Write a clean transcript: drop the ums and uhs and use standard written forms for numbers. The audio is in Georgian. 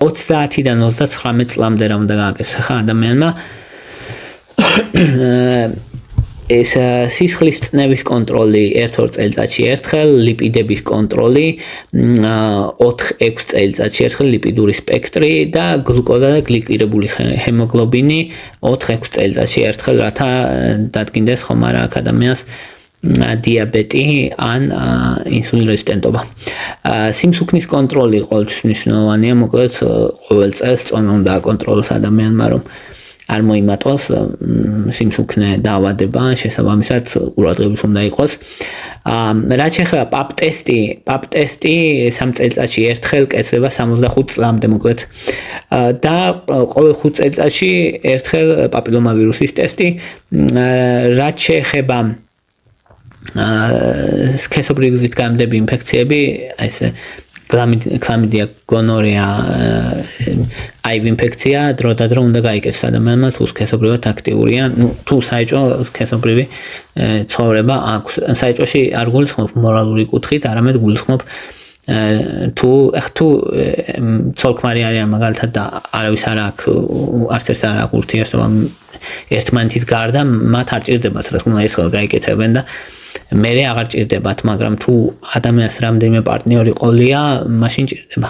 30-დან 39 წლამდე რა უნდა გააკეთოს ხა ადამიანმა ეს სისხლის წნევის კონტროლი 1-2 წელიწადში ერთხელ, ლიპიდების კონტროლი 4-6 წელიწადში ერთხელ ლიპიდური სპექტრი და გლუკოზა და გლიკირებული ჰემოგლობინი 4-6 წელიწადში ერთხელ, რათა დადგინდეს ხომ არა აქ ადამიანს დიაბეტი ან ინსულინ რეზისტენტობა. სიმსუქნის კონტროლი ყოველთვის მნიშვნელოვანია, მოკლედ ყოველ წელს წონა უნდა აკონტროლოს ადამიანმა, რომ არ მოიმატოს სიმსუქნე დაავადება, შესაბამისად ყურადღების უნდა იყოს. რაც შეეხება პაპ ტესტი 3 წელიწადში ერთხელ კეთდება 65 წლამდე მოკლედ. და ყოველ 5 წელიწადში ერთხელ პაპილომავირუსის ტესტი. რაც შეეხება სქესობრივი გზით გამდები ინფექციები, ესე ქლამიდია, გონორეა, HIV ინფექცია დროდადრო უნდა გაიკეთოს ადამიანმა თუ სქესობრივად აქტიურია, თუ საეჭვო სქესობრივი ცხოვრება აქვს. საეჭვოში არ გულისხმობ მორალური კუთხით, არამედ გულისხმობ თუ ცოლ-ქმარი არიან მაგალითად და არავის არ აქვს, არც ერთს არ აქვს ურთიერთობა ერთმანეთის გარდა, მათ არ ჭირდებათ რა თქმა უნდა ეს ხელ გაიკეთებენ და მერე აღარ ჭირდებათ, მაგრამ თუ ადამიანს რამდენიმე პარტნიორი ყოლია, მაშინ ჭირდება.